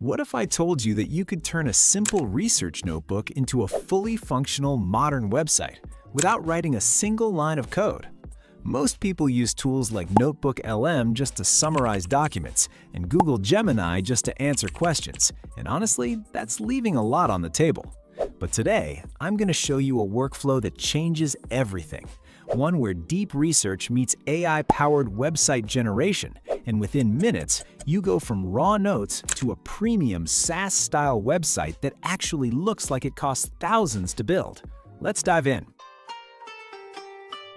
What if I told you that you could turn a simple research notebook into a fully functional modern website without writing a single line of code? Most people use tools like NotebookLM just to summarize documents and Google Gemini just to answer questions, and honestly, that's leaving a lot on the table. But today, I'm going to show you a workflow that changes everything. One where deep research meets AI-powered website generation, and within minutes, you go from raw notes to a premium SaaS-style website that actually looks like it costs thousands to build. Let's dive in.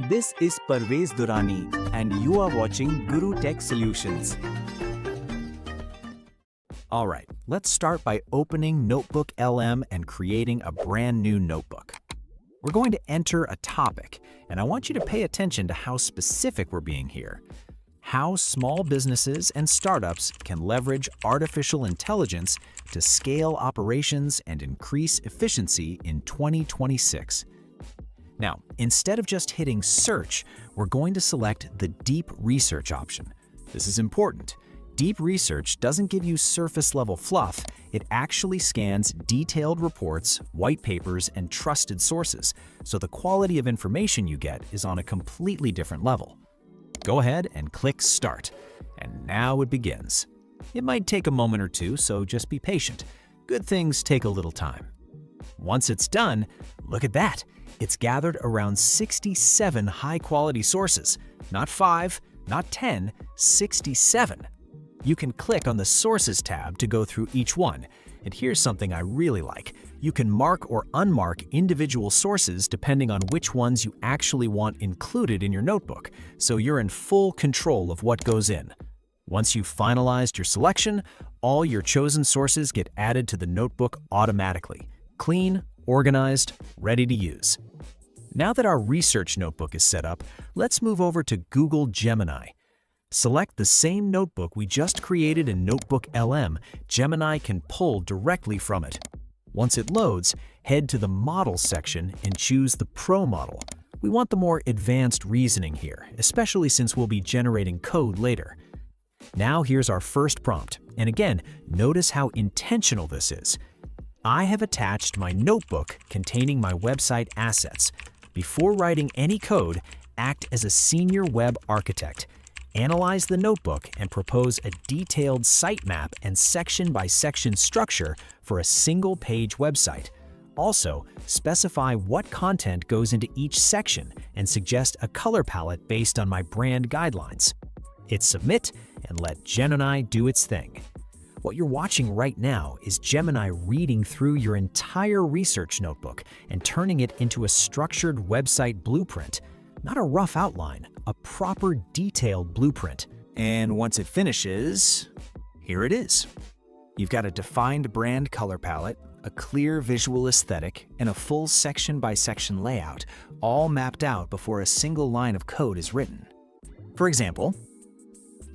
This is Parvez Durrani, and you are watching Guru Tech Solutions. All right, let's start by opening NotebookLM and creating a brand new notebook. We're going to enter a topic, and I want you to pay attention to how specific we're being here. How small businesses and startups can leverage artificial intelligence to scale operations and increase efficiency in 2026. Now, instead of just hitting search, we're going to select the deep research option. This is important. Deep research doesn't give you surface-level fluff, it actually scans detailed reports, white papers, and trusted sources, so the quality of information you get is on a completely different level. Go ahead and click Start, and now it begins. It might take a moment or two, so just be patient. Good things take a little time. Once it's done, look at that! It's gathered around 67 high-quality sources. Not 5, not 10, 67. You can click on the Sources tab to go through each one. And here's something I really like. You can mark or unmark individual sources depending on which ones you actually want included in your notebook, so you're in full control of what goes in. Once you've finalized your selection, all your chosen sources get added to the notebook automatically. Clean, organized, ready to use. Now that our research notebook is set up, let's move over to Google Gemini. Select the same notebook we just created in NotebookLM. Gemini can pull directly from it. Once it loads, head to the Models section and choose the Pro model. We want the more advanced reasoning here, especially since we'll be generating code later. Now here's our first prompt, and again, notice how intentional this is. I have attached my notebook containing my website assets. Before writing any code, act as a senior web architect. Analyze the notebook and propose a detailed sitemap and section-by-section structure for a single-page website. Also, specify what content goes into each section and suggest a color palette based on my brand guidelines. Hit Submit and let Gemini do its thing. What you're watching right now is Gemini reading through your entire research notebook and turning it into a structured website blueprint. Not a rough outline, a proper detailed blueprint. And once it finishes, here it is. You've got a defined brand color palette, a clear visual aesthetic, and a full section-by-section layout, all mapped out before a single line of code is written. For example,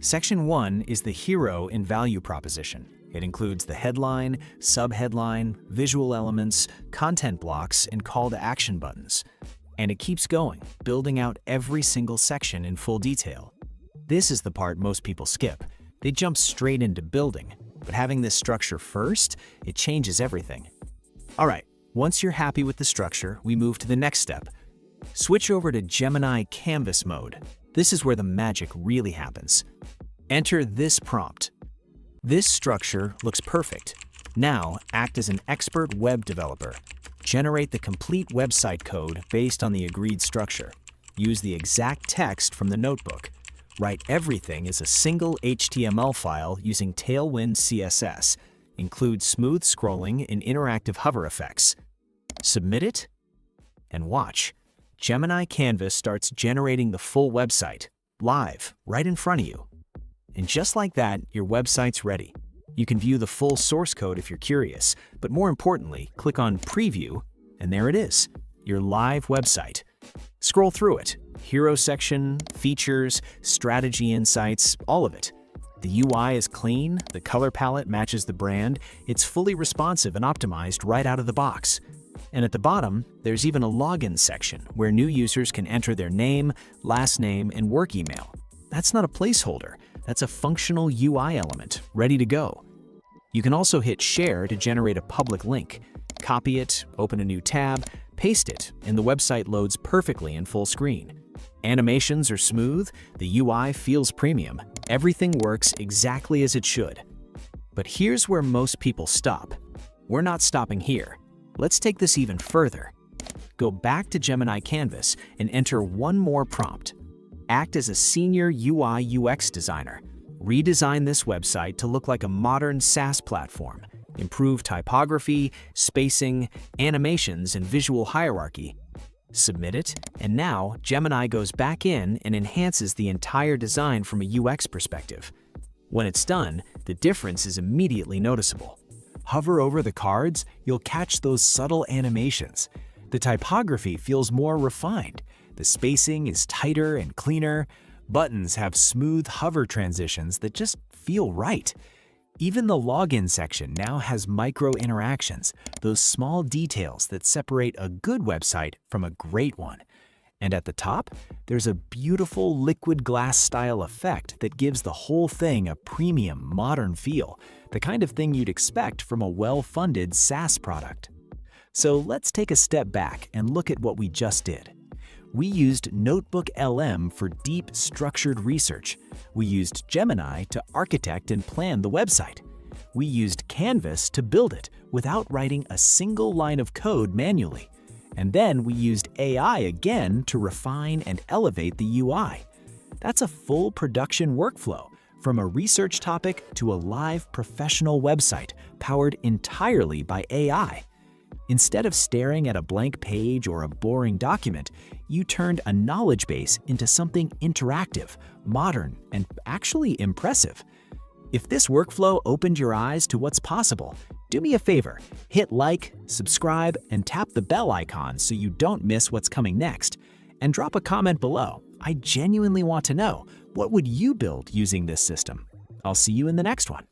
Section 1 is the hero and value proposition. It includes the headline, subheadline, visual elements, content blocks, and call to action buttons. And it keeps going, building out every single section in full detail. This is the part most people skip. They jump straight into building, but having this structure first, it changes everything. All right, once you're happy with the structure, we move to the next step. Switch over to Gemini Canvas mode. This is where the magic really happens. Enter this prompt. This structure looks perfect. Now, act as an expert web developer. Generate the complete website code based on the agreed structure. Use the exact text from the notebook. Write everything as a single HTML file using Tailwind CSS. Include smooth scrolling and interactive hover effects. Submit it, and watch. Gemini Canvas starts generating the full website, live, right in front of you. And just like that, your website's ready. You can view the full source code if you're curious, but more importantly, click on Preview, and there it is, your live website. Scroll through it. Hero section, features, strategy insights, all of it. The UI is clean, the color palette matches the brand, it's fully responsive and optimized right out of the box. And at the bottom, there's even a login section where new users can enter their name, last name, and work email. That's not a placeholder, that's a functional UI element, ready to go. You can also hit Share to generate a public link. Copy it, open a new tab, paste it, and the website loads perfectly in full screen. Animations are smooth, the UI feels premium, everything works exactly as it should. But here's where most people stop. We're not stopping here. Let's take this even further. Go back to Gemini Canvas and enter one more prompt. Act as a senior UI UX designer. Redesign this website to look like a modern SaaS platform. Improve typography, spacing, animations, and visual hierarchy. Submit it, and now Gemini goes back in and enhances the entire design from a UX perspective. When it's done, the difference is immediately noticeable. Hover over the cards, you'll catch those subtle animations. The typography feels more refined. The spacing is tighter and cleaner. Buttons have smooth hover transitions that just feel right. Even the login section now has micro interactions, those small details that separate a good website from a great one. And at the top, there's a beautiful liquid glass style effect that gives the whole thing a premium, modern feel, the kind of thing you'd expect from a well-funded SaaS product. So let's take a step back and look at what we just did. We used NotebookLM for deep, structured research. We used Gemini to architect and plan the website. We used Canvas to build it without writing a single line of code manually. And then we used AI again to refine and elevate the UI. That's a full production workflow, from a research topic to a live professional website powered entirely by AI. Instead of staring at a blank page or a boring document, you turned a knowledge base into something interactive, modern, and actually impressive. If this workflow opened your eyes to what's possible, do me a favor, hit like, subscribe, and tap the bell icon so you don't miss what's coming next. And drop a comment below. I genuinely want to know, what would you build using this system? I'll see you in the next one.